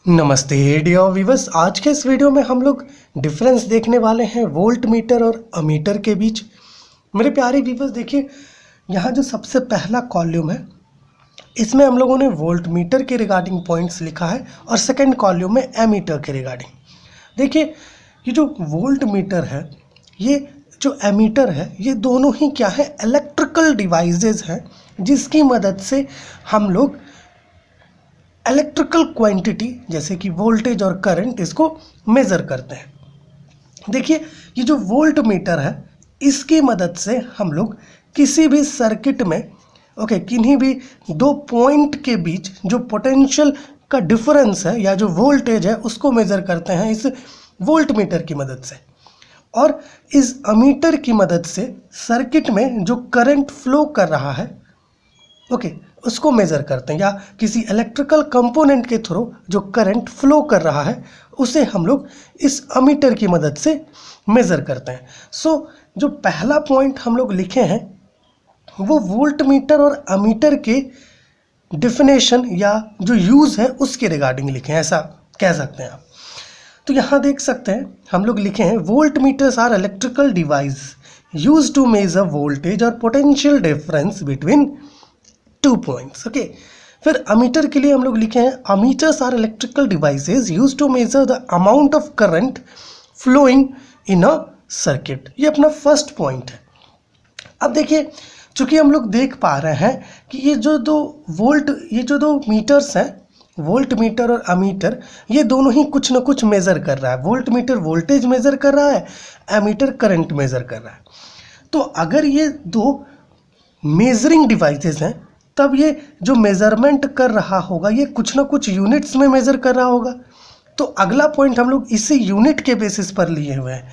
नमस्ते dear viewers. आज के इस वीडियो में हम लोग डिफरेंस देखने वाले हैं वोल्ट मीटर और अमीटर के बीच। मेरे प्यारे व्यूअर्स, देखिए यहाँ जो सबसे पहला कॉलम है इसमें हम लोगों ने वोल्ट मीटर के रिगार्डिंग पॉइंट्स लिखा है और सेकंड कॉलम में एमीटर के रिगार्डिंग। देखिए ये जो वोल्ट मीटर है, ये जो एमीटर है, ये दोनों ही क्या है, इलेक्ट्रिकल डिवाइसेस हैं जिसकी मदद से हम लोग इलेक्ट्रिकल क्वांटिटी जैसे कि वोल्टेज और करंट इसको मेज़र करते हैं। देखिए ये जो वोल्ट मीटर है इसकी मदद से हम लोग किसी भी सर्किट में किन्हीं भी दो पॉइंट के बीच जो पोटेंशियल का डिफरेंस है या जो वोल्टेज है उसको मेज़र करते हैं इस वोल्ट मीटर की मदद से। और इस अमीटर की मदद से सर्किट में जो करंट फ्लो कर रहा है उसको मेज़र करते हैं, या किसी इलेक्ट्रिकल कंपोनेंट के थ्रू जो करंट फ्लो कर रहा है उसे हम लोग इस अमीटर की मदद से मेज़र करते हैं। जो पहला पॉइंट हम लोग लिखे हैं वो वोल्ट मीटर और अमीटर के डिफिनेशन या जो यूज़ है उसके रिगार्डिंग लिखे हैं, ऐसा कह सकते हैं आप। तो यहाँ देख सकते हैं हम लोग लिखे हैं voltmeters are electrical device use to measure voltage और पोटेंशियल डिफरेंस बिटवीन 2 पॉइंट्स। फिर अमीटर के लिए हम लोग लिखे हैं ammeters are electrical devices use to measure the amount of current flowing in a circuit. ये अपना फर्स्ट पॉइंट है। अब देखिए चूंकि हम लोग देख पा रहे हैं कि ये जो दो मीटर्स हैं, वोल्ट मीटर और अमीटर, ये दोनों ही कुछ ना कुछ मेज़र कर रहा है। वोल्ट मीटर वोल्टेज मेज़र कर रहा है, अमीटर करंट मेज़र कर रहा है। तो अगर ये दो मेजरिंग डिवाइसेस हैं तब ये जो मेज़रमेंट कर रहा होगा ये कुछ ना कुछ यूनिट्स में मेज़र कर रहा होगा। तो अगला पॉइंट हम लोग इसी यूनिट के बेसिस पर लिए हुए हैं।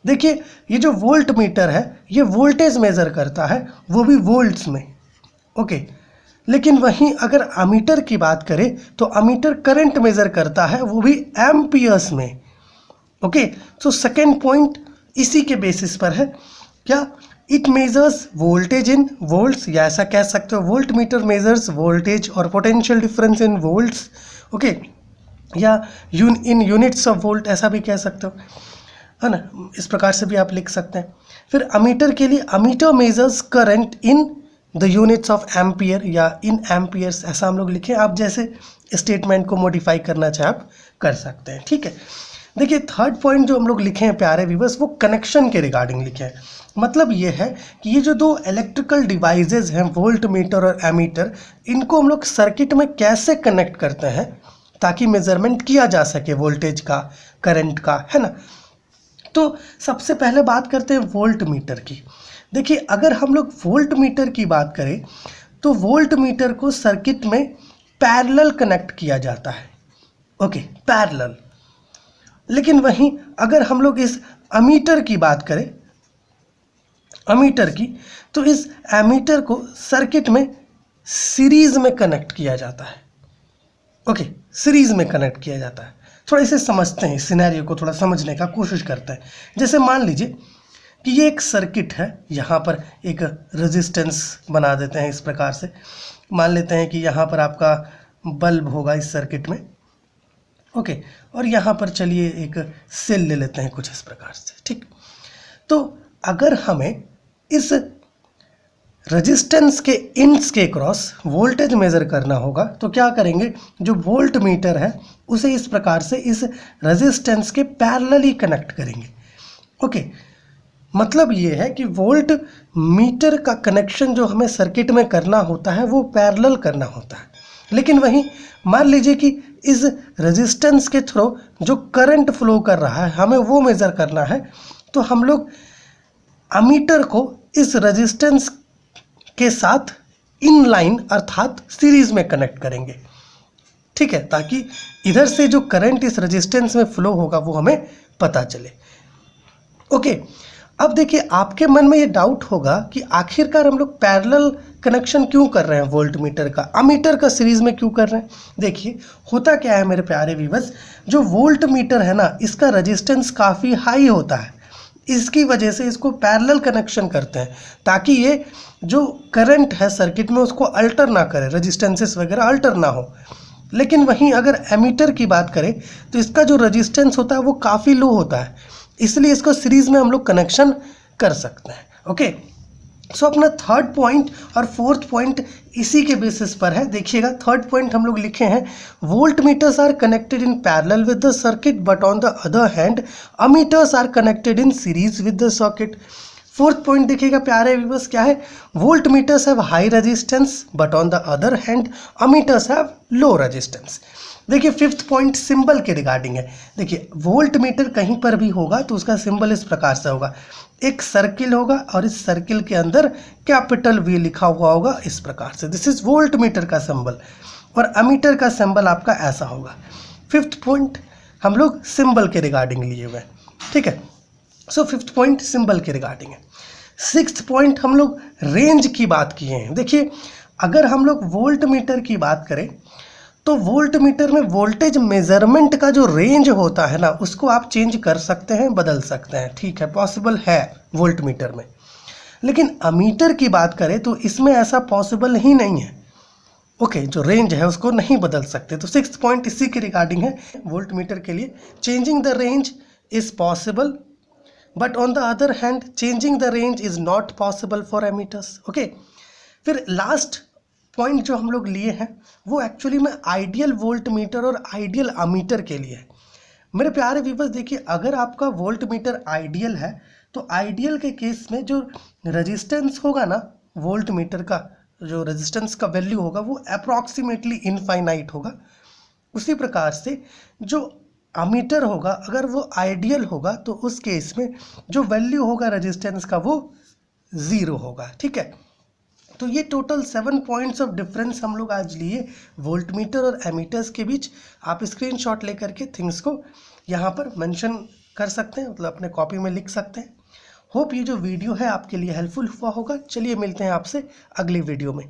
देखिए ये जो वोल्ट मीटर है ये वोल्टेज मेज़र करता है, वो भी वोल्ट्स में। लेकिन वहीं अगर अमीटर की बात करें तो अमीटर करंट मेज़र करता है, वो भी एम्पियर्स में। तो सेकेंड पॉइंट इसी के बेसिस पर है। क्या? It measures voltage in volts, या ऐसा कह सकते हो वोल्ट मीटर मेजर्स वोल्टेज और पोटेंशियल डिफरेंस इन वोल्ट्स। या इन यूनिट्स ऑफ वोल्ट, ऐसा भी कह सकते हो, है ना। इस प्रकार से भी आप लिख सकते हैं। फिर अमीटर के लिए ammeter measures current in the units of ampere या इन एम्पियर्स, ऐसा हम लोग लिखें। आप जैसे स्टेटमेंट को मॉडिफाई करना चाहे आप कर सकते हैं। ठीक है। देखिए थर्ड पॉइंट जो हम लोग लिखे हैं प्यारे व्यूअर्स, वो कनेक्शन के रिगार्डिंग लिखे हैं। मतलब ये है कि ये जो दो इलेक्ट्रिकल डिवाइसेस हैं वोल्ट मीटर और एमीटर, इनको हम लोग सर्किट में कैसे कनेक्ट करते हैं ताकि मेजरमेंट किया जा सके वोल्टेज का, करंट का, है ना। तो सबसे पहले बात करते हैं वोल्ट मीटर की। देखिए अगर हम लोग वोल्ट मीटर की बात करें तो वोल्ट मीटर को सर्किट में पैरेलल कनेक्ट किया जाता है। पैरेलल। लेकिन वहीं अगर हम लोग इस अमीटर की बात करें, अमीटर की, तो इस एमीटर को सर्किट में सीरीज में कनेक्ट किया जाता है। सीरीज में कनेक्ट किया जाता है। थोड़ा इसे समझते हैं, इस सिनेरियो को थोड़ा समझने का कोशिश करते हैं। जैसे मान लीजिए कि ये एक सर्किट है, यहाँ पर एक रेजिस्टेंस बना देते हैं इस प्रकार से। मान लेते हैं कि यहाँ पर आपका बल्ब होगा इस सर्किट में। और यहाँ पर चलिए एक सेल ले लेते हैं कुछ इस प्रकार से। ठीक। तो अगर हमें इस रेजिस्टेंस के इंड्स के क्रॉस वोल्टेज मेज़र करना होगा तो क्या करेंगे, जो वोल्ट मीटर है उसे इस प्रकार से इस रेजिस्टेंस के पैरेलली कनेक्ट करेंगे। मतलब ये है कि वोल्ट मीटर का कनेक्शन जो हमें सर्किट में करना होता है वो पैरेलल करना होता है। लेकिन वहीं मान लीजिए कि इस रेजिस्टेंस के थ्रू जो करंट फ्लो कर रहा है हमें वो मेज़र करना है, तो हम लोग अमीटर को इस रेजिस्टेंस के साथ इन लाइन अर्थात सीरीज में कनेक्ट करेंगे। ठीक है, ताकि इधर से जो करंट इस रेजिस्टेंस में फ्लो होगा वो हमें पता चले। अब देखिए आपके मन में ये डाउट होगा कि आखिरकार हम लोग पैरेलल कनेक्शन क्यों कर रहे हैं वोल्ट मीटर का, अमीटर का सीरीज में क्यों कर रहे हैं। देखिए होता क्या है मेरे प्यारे व्यूअर्स, जो वोल्ट मीटर है ना इसका रेजिस्टेंस काफ़ी हाई होता है, इसकी वजह से इसको पैरेलल कनेक्शन करते हैं ताकि ये जो करंट है सर्किट में उसको अल्टर ना करे, रेजिस्टेंसेस वगैरह अल्टर ना हो। लेकिन वहीं अगर एमीटर की बात करें तो इसका जो रेजिस्टेंस होता है वो काफ़ी लो होता है, इसलिए इसको सीरीज़ में हम लोग कनेक्शन कर सकते हैं। ओके, सो अपना थर्ड पॉइंट और फोर्थ पॉइंट इसी के बेसिस पर है। देखिएगा, थर्ड पॉइंट हम लोग लिखे हैं, voltmeters are connected in parallel with the circuit but on the other hand ammeters are connected in series with the circuit. Fourth point देखिएगा प्यारे व्यूअर्स, क्या है, voltmeters have high resistance but on the other hand ammeters have low resistance. देखिए fifth point symbol के regarding है। देखिए volt meter कहीं पर भी होगा तो उसका सिंबल इस प्रकार से होगा, एक सर्किल होगा और इस सर्किल के अंदर कैपिटल वी लिखा हुआ होगा इस प्रकार से, दिस इज वोल्ट मीटर का सिंबल, और अमीटर का सिंबल आपका ऐसा होगा। फिफ्थ पॉइंट हम लोग सिंबल के रिगार्डिंग लिए हुए हैं, ठीक है। सो फिफ्थ पॉइंट सिंबल के रिगार्डिंग है। सिक्स्थ पॉइंट हम लोग रेंज की बात किए हैं। देखिए अगर हम लोग वोल्ट मीटर की बात करें तो वोल्ट मीटर में वोल्टेज मेजरमेंट का जो रेंज होता है ना, उसको आप चेंज कर सकते हैं, बदल सकते हैं, ठीक है, पॉसिबल है वोल्ट मीटर में। लेकिन अमीटर की बात करें तो इसमें ऐसा पॉसिबल ही नहीं है। ओके, जो रेंज है उसको नहीं बदल सकते। तो सिक्स्थ पॉइंट इसी के रिगार्डिंग है, वोल्ट मीटर के लिए changing the range is possible but on the other hand changing the range is not possible for ammeters. Okay, फिर लास्ट पॉइंट जो हम लोग लिए हैं वो एक्चुअली में आइडियल वोल्ट मीटर और आइडियल अमीटर के लिए है। मेरे प्यारे व्यूअर्स, देखिए अगर आपका वोल्ट मीटर आइडियल है तो आइडियल के केस में जो रेजिस्टेंस होगा ना, वोल्ट मीटर का जो रेजिस्टेंस का वैल्यू होगा वो अप्रॉक्सीमेटली इनफाइनाइट होगा। उसी प्रकार से जो अमीटर होगा अगर वो आइडियल होगा तो उस केस में जो वैल्यू होगा रेजिस्टेंस का वो 0 होगा, ठीक है। तो ये टोटल 7 पॉइंट्स ऑफ डिफरेंस हम लोग आज लिए वोल्ट मीटर और एमीटर्स के बीच। आप स्क्रीनशॉट लेकर के थिंग्स को यहाँ पर मेंशन कर सकते हैं, मतलब अपने कॉपी में लिख सकते हैं। होप ये जो वीडियो है आपके लिए हेल्पफुल हुआ होगा। चलिए मिलते हैं आपसे अगली वीडियो में।